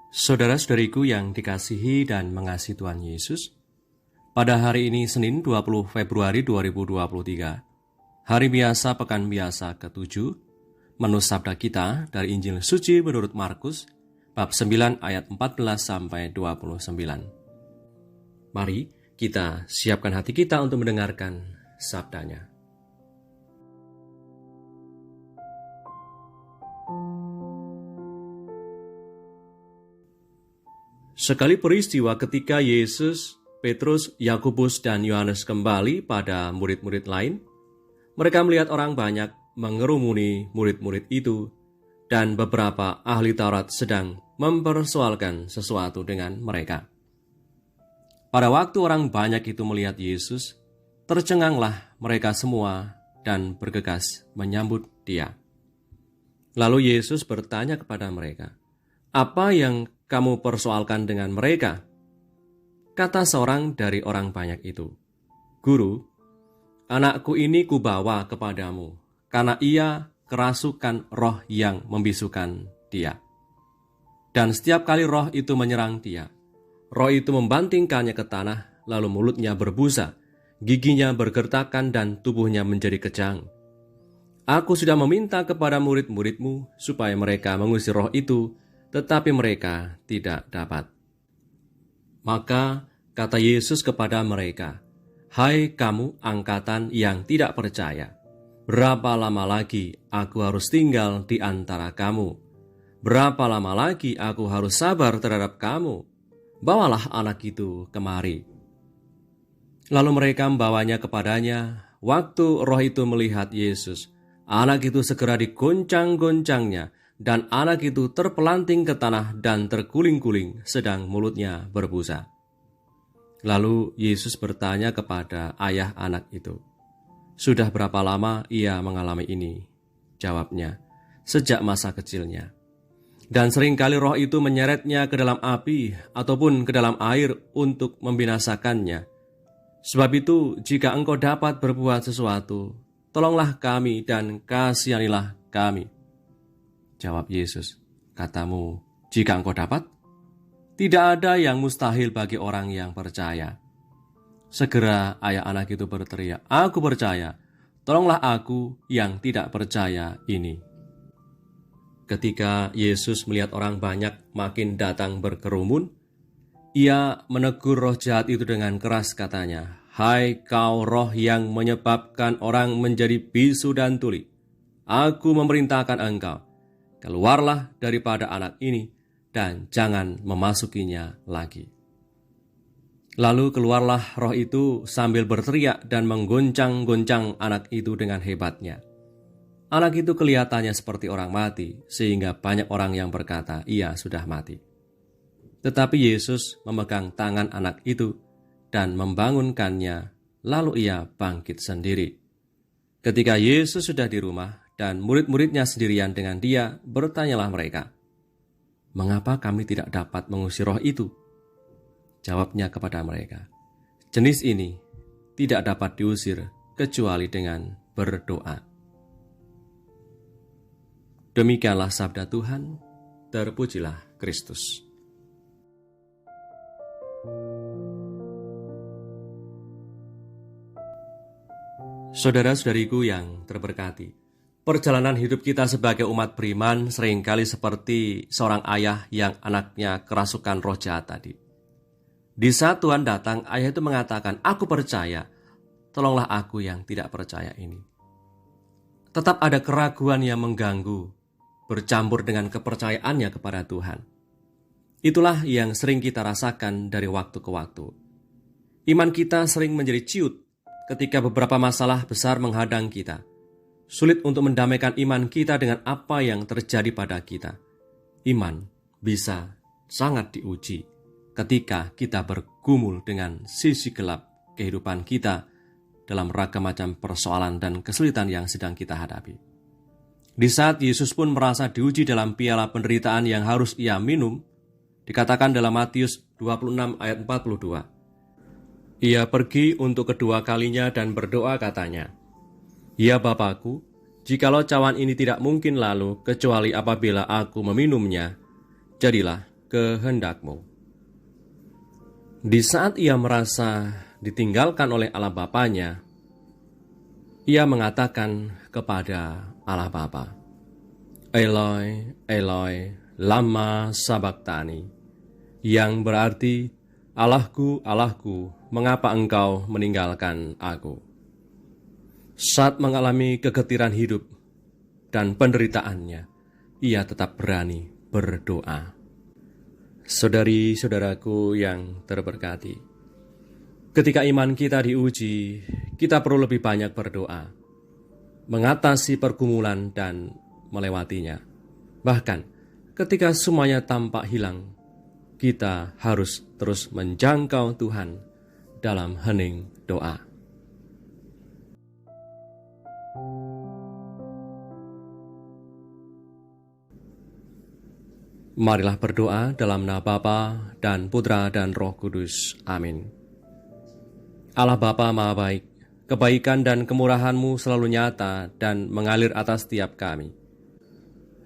Saudara-saudariku yang dikasihi dan mengasihi Tuhan Yesus, pada hari ini Senin 20 Februari 2023, hari biasa pekan biasa ke-7, menu sabda kita dari Injil Suci menurut Markus, bab 9 ayat 14-29. Mari kita siapkan hati kita untuk mendengarkan sabdanya. Sekali peristiwa ketika Yesus, Petrus, Yakobus, dan Yohanes kembali pada murid-murid lain, mereka melihat orang banyak mengerumuni murid-murid itu, dan beberapa ahli Taurat sedang mempersoalkan sesuatu dengan mereka. Pada waktu orang banyak itu melihat Yesus, tercenganglah mereka semua dan bergegas menyambut Dia. Lalu Yesus bertanya kepada mereka, "Apa yang kamu persoalkan dengan mereka?" Kata seorang dari orang banyak itu, "Guru, anakku ini kubawa kepadamu, karena ia kerasukan roh yang membisukan dia. Dan setiap kali roh itu menyerang dia, roh itu membantingkannya ke tanah, lalu mulutnya berbusa, giginya bergertakan dan tubuhnya menjadi kejang. Aku sudah meminta kepada murid-muridmu supaya mereka mengusir roh itu, tetapi mereka tidak dapat." Maka kata Yesus kepada mereka, "Hai kamu angkatan yang tidak percaya, berapa lama lagi aku harus tinggal di antara kamu? Berapa lama lagi aku harus sabar terhadap kamu? Bawalah anak itu kemari." Lalu mereka membawanya kepadanya. Waktu roh itu melihat Yesus, anak itu segera digoncang-goncangnya, dan anak itu terpelanting ke tanah dan terguling-guling, sedang mulutnya berbusa. Lalu Yesus bertanya kepada ayah anak itu, "Sudah berapa lama ia mengalami ini?" Jawabnya, "Sejak masa kecilnya. Dan seringkali roh itu menyeretnya ke dalam api ataupun ke dalam air untuk membinasakannya. Sebab itu, jika engkau dapat berbuat sesuatu, tolonglah kami dan kasihanilah kami." Jawab Yesus, "Katamu, jika engkau dapat? Tidak ada yang mustahil bagi orang yang percaya." Segera ayah anak itu berteriak, "Aku percaya, tolonglah aku yang tidak percaya ini." Ketika Yesus melihat orang banyak makin datang berkerumun, Ia menegur roh jahat itu dengan keras, katanya, "Hai kau roh yang menyebabkan orang menjadi bisu dan tuli, Aku memerintahkan engkau, keluarlah daripada anak ini dan jangan memasukinya lagi." Lalu keluarlah roh itu sambil berteriak dan menggoncang-goncang anak itu dengan hebatnya. Anak itu kelihatannya seperti orang mati, sehingga banyak orang yang berkata ia sudah mati. Tetapi Yesus memegang tangan anak itu dan membangunkannya, lalu ia bangkit sendiri. Ketika Yesus sudah di rumah dan murid-muridnya sendirian dengan Dia, bertanyalah mereka, "Mengapa kami tidak dapat mengusir roh itu?" Jawabnya kepada mereka, "Jenis ini tidak dapat diusir kecuali dengan berdoa." Demikianlah sabda Tuhan, terpujilah Kristus. Saudara-saudariku yang terberkati, perjalanan hidup kita sebagai umat beriman seringkali seperti seorang ayah yang anaknya kerasukan roh jahat tadi. Di saat Tuhan datang, ayah itu mengatakan, "Aku percaya, tolonglah aku yang tidak percaya ini." Tetap ada keraguan yang mengganggu, bercampur dengan kepercayaannya kepada Tuhan. Itulah yang sering kita rasakan dari waktu ke waktu. Iman kita sering menjadi ciut ketika beberapa masalah besar menghadang kita. Sulit untuk mendamaikan iman kita dengan apa yang terjadi pada kita. Iman bisa sangat diuji ketika kita bergumul dengan sisi gelap kehidupan kita dalam ragam macam persoalan dan kesulitan yang sedang kita hadapi. Di saat Yesus pun merasa diuji dalam piala penderitaan yang harus ia minum, dikatakan dalam Matius 26 ayat 42, ia pergi untuk kedua kalinya dan berdoa, katanya, "Ya Bapakku, jikalau cawan ini tidak mungkin lalu kecuali apabila aku meminumnya, jadilah kehendak-Mu. Di saat ia merasa ditinggalkan oleh Allah Bapanya, ia mengatakan kepada Allah Bapa, Eloi, Eloi, lama sabachthani, yang berarti, Allahku, Allahku, mengapa engkau meninggalkan aku? Saat mengalami kegetiran hidup dan penderitaannya, ia tetap berani berdoa. Saudari-saudaraku yang terberkati, ketika iman kita diuji, kita perlu lebih banyak berdoa, mengatasi pergumulan dan melewatinya. Bahkan ketika semuanya tampak hilang, kita harus terus menjangkau Tuhan dalam hening doa. Marilah berdoa dalam nama Bapa dan Putra dan Roh Kudus. Amin. Allah Bapa Maha Baik, kebaikan dan kemurahan-Mu selalu nyata dan mengalir atas setiap kami.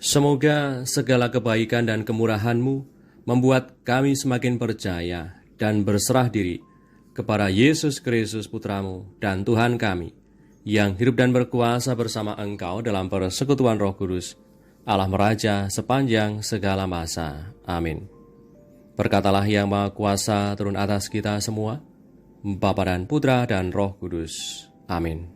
Semoga segala kebaikan dan kemurahan-Mu membuat kami semakin percaya dan berserah diri kepada Yesus Kristus Putra-Mu dan Tuhan kami, yang hidup dan berkuasa bersama Engkau dalam persekutuan Roh Kudus, Allah Meraja sepanjang segala masa. Amin. Berkatalah yang Maha Kuasa turun atas kita semua, Bapa dan Putra dan Roh Kudus. Amin.